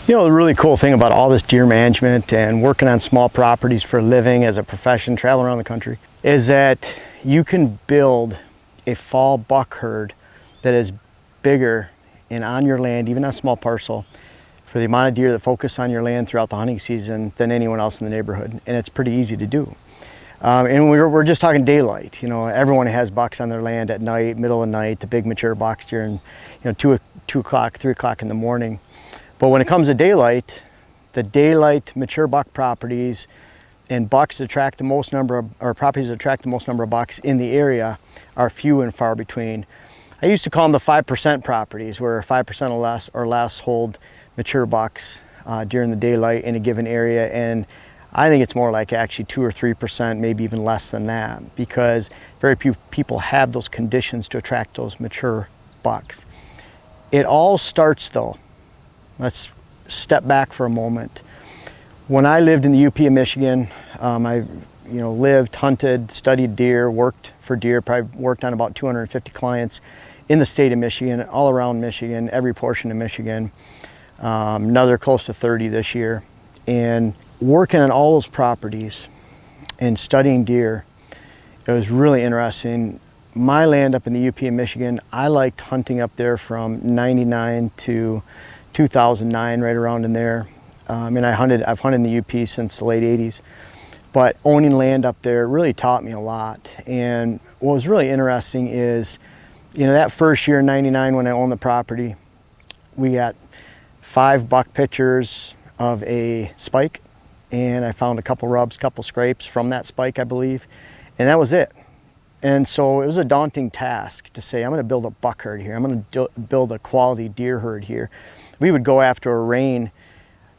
You know, the really cool thing about all this deer management and working on small properties for a living as a profession, traveling around the country, is that you can build a fall buck herd that is bigger and on your land, even on a small parcel, for the amount of deer that focus on your land throughout the hunting season than anyone else in the neighborhood. And it's pretty easy to do. And we're just talking daylight. You know, everyone has bucks on their land at night, middle of the night, the big mature bucks during, you know, 2 o'clock, 3 o'clock in the morning. But when it comes to daylight, the daylight mature buck properties and bucks that attract the most number of, or properties that attract the most number of bucks in the area are few and far between. I used to call them the 5% properties, where 5% or less hold mature bucks during the daylight in a given area. And I think it's more like actually 2 or 3%, maybe even less than that, because very few people have those conditions to attract those mature bucks. It all starts though. Let's step back for a moment. When I lived in the UP of Michigan, I lived, hunted, studied deer, worked for deer, probably worked on about 250 clients in the state of Michigan, all around Michigan, every portion of Michigan, another close to 30 this year. And working on all those properties and studying deer, it was really interesting. My land up in the UP of Michigan, I liked hunting up there from 99 to 2009, right around in there. And I've hunted in the UP since the late 80s. But owning land up there really taught me a lot. And what was really interesting is, you know, that first year in 99 when I owned the property, we got 5 buck pictures of a spike, and I found a couple rubs, couple scrapes from that spike, I believe, and that was it. And so it was a daunting task to say, I'm going to build a buck herd here. I'm going to build a quality deer herd here. We would go after a rain.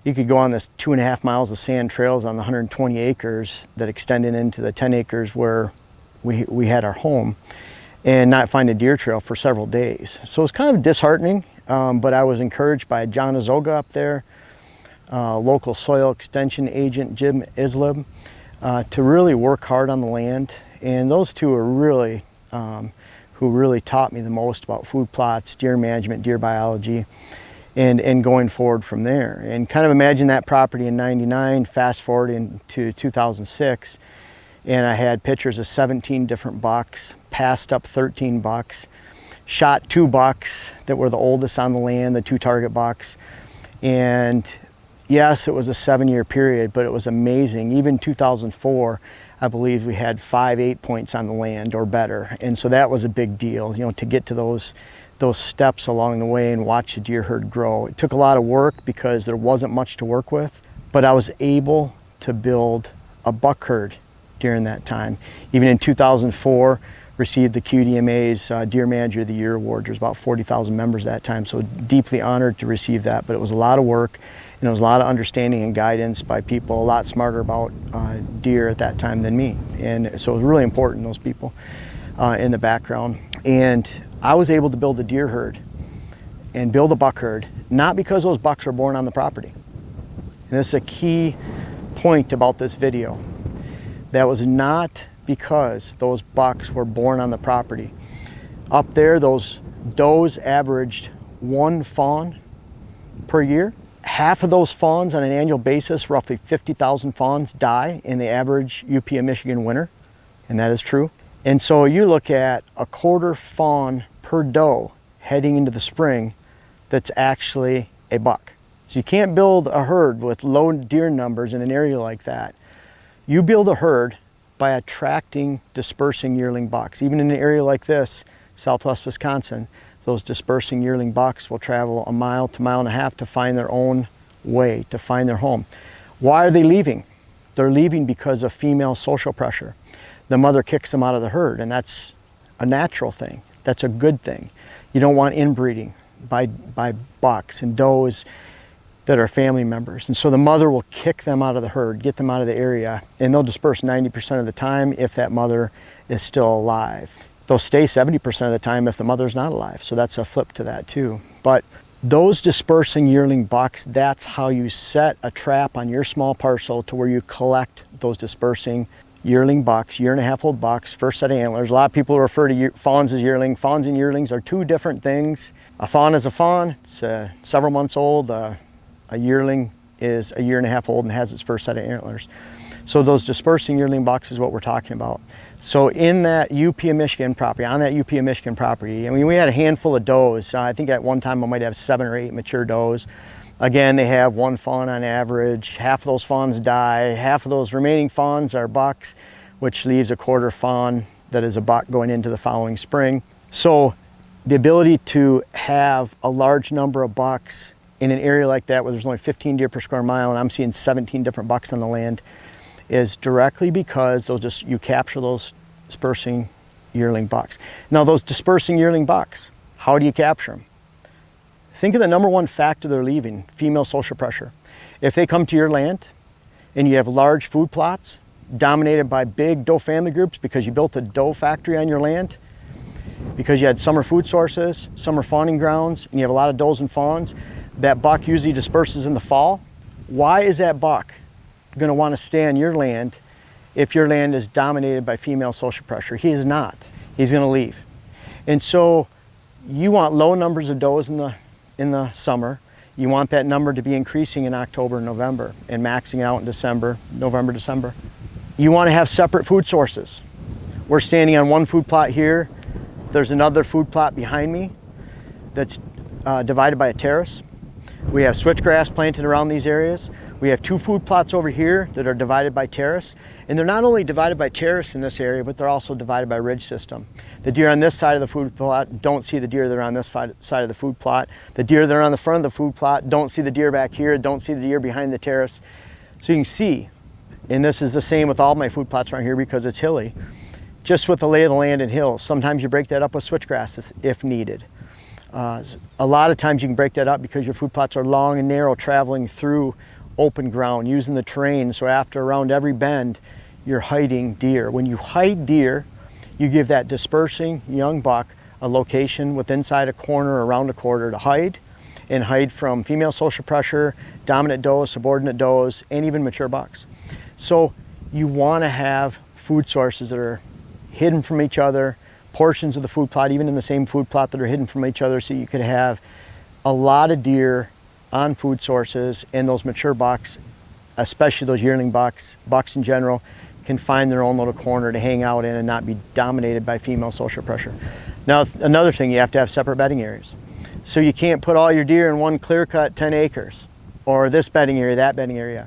You could go on this 2.5 miles of sand trails on the 120 acres that extended into the 10 acres where we had our home, and not find a deer trail for several days. So it was kind of disheartening, but I was encouraged by John Azoga up there, local soil extension agent Jim Islib, to really work hard on the land. And those two are really, who really taught me the most about food plots, deer management, deer biology, and going forward from there. And kind of imagine that property in 99, fast forward into 2006, and I had pictures of 17 different bucks, passed up 13 bucks, shot 2 bucks that were the oldest on the land, the 2 target bucks. And yes, it was a 7-year period, but it was amazing. Even 2004, I believe we had 5 8 points on the land or better. And so that was a big deal, you know, to get to those steps along the way and watch the deer herd grow. It took a lot of work because there wasn't much to work with, but I was able to build a buck herd during that time. Even in 2004, received the QDMA's Deer Manager of the Year Award. There's about 40,000 members that time, so deeply honored to receive that. But it was a lot of work, and it was a lot of understanding and guidance by people a lot smarter about deer at that time than me. And so it was really important, those people in the background. And I was able to build a deer herd and build a buck herd, not because those bucks were born on the property. And this is a key point about this video. That was not because those bucks were born on the property. Up there, those does averaged 1 fawn per year. Half of those fawns on an annual basis, roughly 50,000 fawns, die in the average UP of Michigan winter, and that is true. And so you look at a 1/4 fawn per doe heading into the spring that's actually a buck. So you can't build a herd with low deer numbers in an area like that. You build a herd by attracting dispersing yearling bucks. Even in an area like this, southwest Wisconsin, those dispersing yearling bucks will travel 1 mile to 1.5 miles to find their own way, to find their home. Why are they leaving? They're leaving because of female social pressure. The mother kicks them out of the herd, and that's a natural thing. That's a good thing. You don't want inbreeding by bucks and does that are family members. And so the mother will kick them out of the herd, get them out of the area, and they'll disperse 90% of the time if that mother is still alive. They'll stay 70% of the time if the mother's not alive. So that's a flip to that too. But those dispersing yearling bucks, that's how you set a trap on your small parcel to where you collect those dispersing yearling bucks, 1.5-year-old bucks, first set of antlers. A lot of people refer to fawns as yearling. Fawns and yearlings are 2 different things. A fawn is a fawn. It's several months old. A yearling is a year and a half old and has its first set of antlers. So those dispersing yearling bucks is what we're talking about. So in that UP of Michigan property, on that UP of Michigan property, I mean, we had a handful of does. I think at one time I might have 7 or 8 mature does. Again, they have 1 fawn on average. Half of those fawns die. Half of those remaining fawns are bucks, which leaves a quarter fawn that is a buck going into the following spring. So the ability to have a large number of bucks in an area like that where there's only 15 deer per square mile and I'm seeing 17 different bucks on the land is directly because you capture those dispersing yearling bucks. Now those dispersing yearling bucks, how do you capture them? Think of the number one factor they're leaving, female social pressure. If they come to your land and you have large food plots dominated by big doe family groups because you built a doe factory on your land, because you had summer food sources, summer fawning grounds, and you have a lot of does and fawns, that buck usually disperses in the fall. Why is that buck going to want to stay on your land if your land is dominated by female social pressure? He is not. He's going to leave. And so you want low numbers of does in the summer. You want that number to be increasing in October and November and maxing out in December, November, December. You want to have separate food sources. We're standing on one food plot here. There's another food plot behind me that's divided by a terrace. We have switchgrass planted around these areas. We have 2 food plots over here that are divided by terrace. And they're not only divided by terrace in this area, but they're also divided by ridge system. The deer on this side of the food plot don't see the deer that are on this side of the food plot. The deer that are on the front of the food plot don't see the deer back here, don't see the deer behind the terrace. So you can see, and this is the same with all my food plots around here because it's hilly, just with the lay of the land and hills. Sometimes you break that up with switchgrasses if needed. A lot of times you can break that up because your food plots are long and narrow, traveling through open ground, using the terrain. So after around every bend, you're hiding deer. When you hide deer, you give that dispersing young buck a location with inside a corner or around a quarter to hide, and hide from female social pressure, dominant does, subordinate does, and even mature bucks. So you want to have food sources that are hidden from each other, portions of the food plot, even in the same food plot, that are hidden from each other, so you could have a lot of deer on food sources, and those mature bucks, especially those yearling bucks in general, can find their own little corner to hang out in and not be dominated by female social pressure. Now, another thing, you have to have separate bedding areas. So you can't put all your deer in one clear-cut 10 acres, or this bedding area, that bedding area.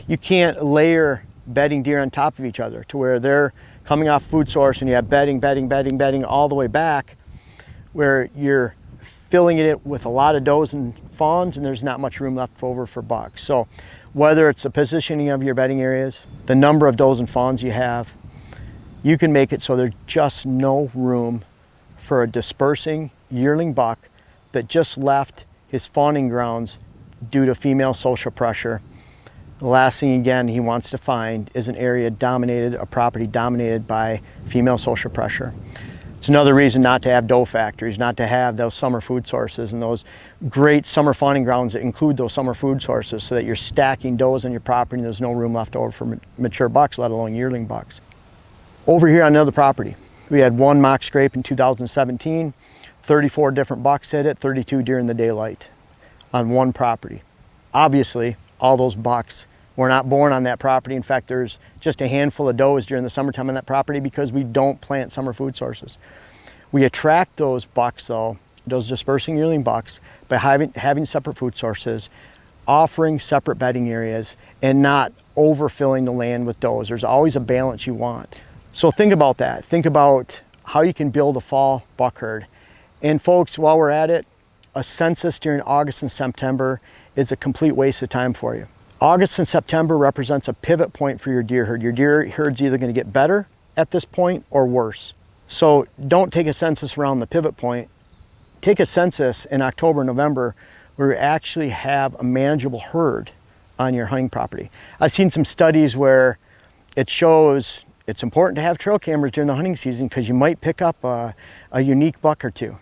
You can't layer bedding deer on top of each other to where they're coming off food source and you have bedding all the way back, where you're filling it with a lot of does and fawns and there's not much room left over for bucks. So whether it's the positioning of your bedding areas, the number of does and fawns you have, you can make it so there's just no room for a dispersing yearling buck that just left his fawning grounds due to female social pressure. The last thing, again, he wants to find is an area dominated, a property dominated by female social pressure. It's another reason not to have doe factories, not to have those summer food sources and those great summer fawning grounds that include those summer food sources, so that you're stacking does on your property and there's no room left over for mature bucks, let alone yearling bucks. Over here on another property, we had 1 mock scrape in 2017, 34 different bucks hit it, 32 during the daylight on one property. Obviously, all those bucks were not born on that property. In fact, there's just a handful of does during the summertime on that property because we don't plant summer food sources. We attract those bucks, though, those dispersing yearling bucks, by having separate food sources, offering separate bedding areas, and not overfilling the land with does. There's always a balance you want. So think about that. Think about how you can build a fall buck herd. And folks, while we're at it, a census during August and September is a complete waste of time for you. August and September represents a pivot point for your deer herd. Your deer herd's either going to get better at this point or worse. So don't take a census around the pivot point. Take a census in October, November, where you actually have a manageable herd on your hunting property. I've seen some studies where it shows it's important to have trail cameras during the hunting season because you might pick up a unique buck or two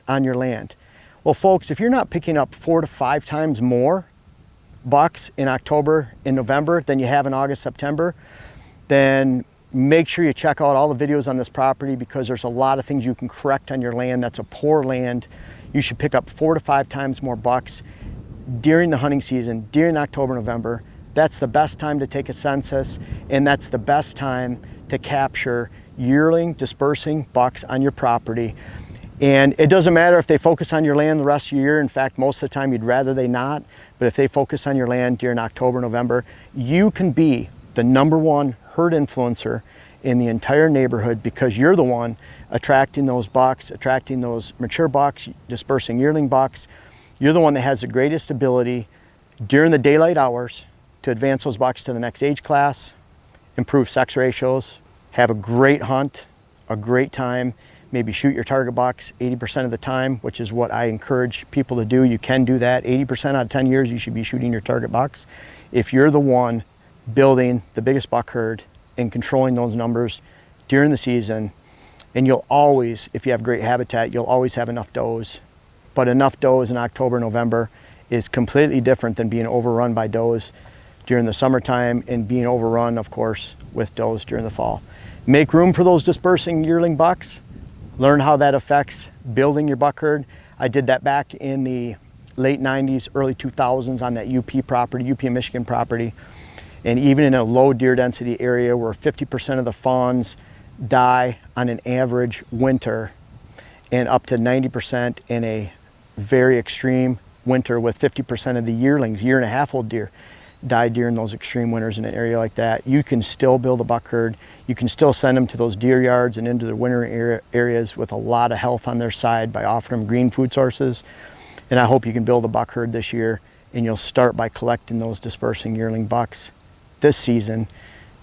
on your land. Well, folks, if you're not picking up 4 to 5 times more bucks in October and November than you have in August, September, then make sure you check out all the videos on this property, because there's a lot of things you can correct on your land. That's a poor land. You should pick up 4 to 5 times more bucks during the hunting season, during October, November. That's the best time to take a census, and that's the best time to capture yearling, dispersing bucks on your property. And it doesn't matter if they focus on your land the rest of the year. In fact, most of the time you'd rather they not, but if they focus on your land during October, November, you can be the #1 herd influencer in the entire neighborhood, because you're the one attracting those bucks, attracting those mature bucks, dispersing yearling bucks. You're the one that has the greatest ability during the daylight hours to advance those bucks to the next age class, improve sex ratios, have a great hunt, a great time, maybe shoot your target bucks 80% of the time, which is what I encourage people to do. You can do that. 80% out of 10 years, you should be shooting your target bucks. If you're the one building the biggest buck herd and controlling those numbers during the season, and you'll always, if you have great habitat, you'll always have enough does. But enough does in October, November is completely different than being overrun by does during the summertime, and being overrun, of course, with does during the fall. Make room for those dispersing yearling bucks. Learn how that affects building your buck herd. I did that back in the late 90s, early 2000s on that UP property, UP Michigan property. And even in a low deer density area where 50% of the fawns die on an average winter, and up to 90% in a very extreme winter, with 50% of the yearlings, 1.5-year-old deer, die during those extreme winters in an area like that, you can still build a buck herd. You can still send them to those deer yards and into the winter areas with a lot of health on their side by offering them green food sources. And I hope you can build a buck herd this year, and you'll start by collecting those dispersing yearling bucks this season.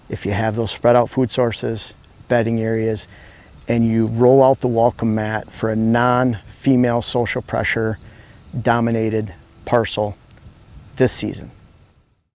If you have those spread out food sources, bedding areas, and you roll out the welcome mat for a non-female social pressure dominated parcel this season.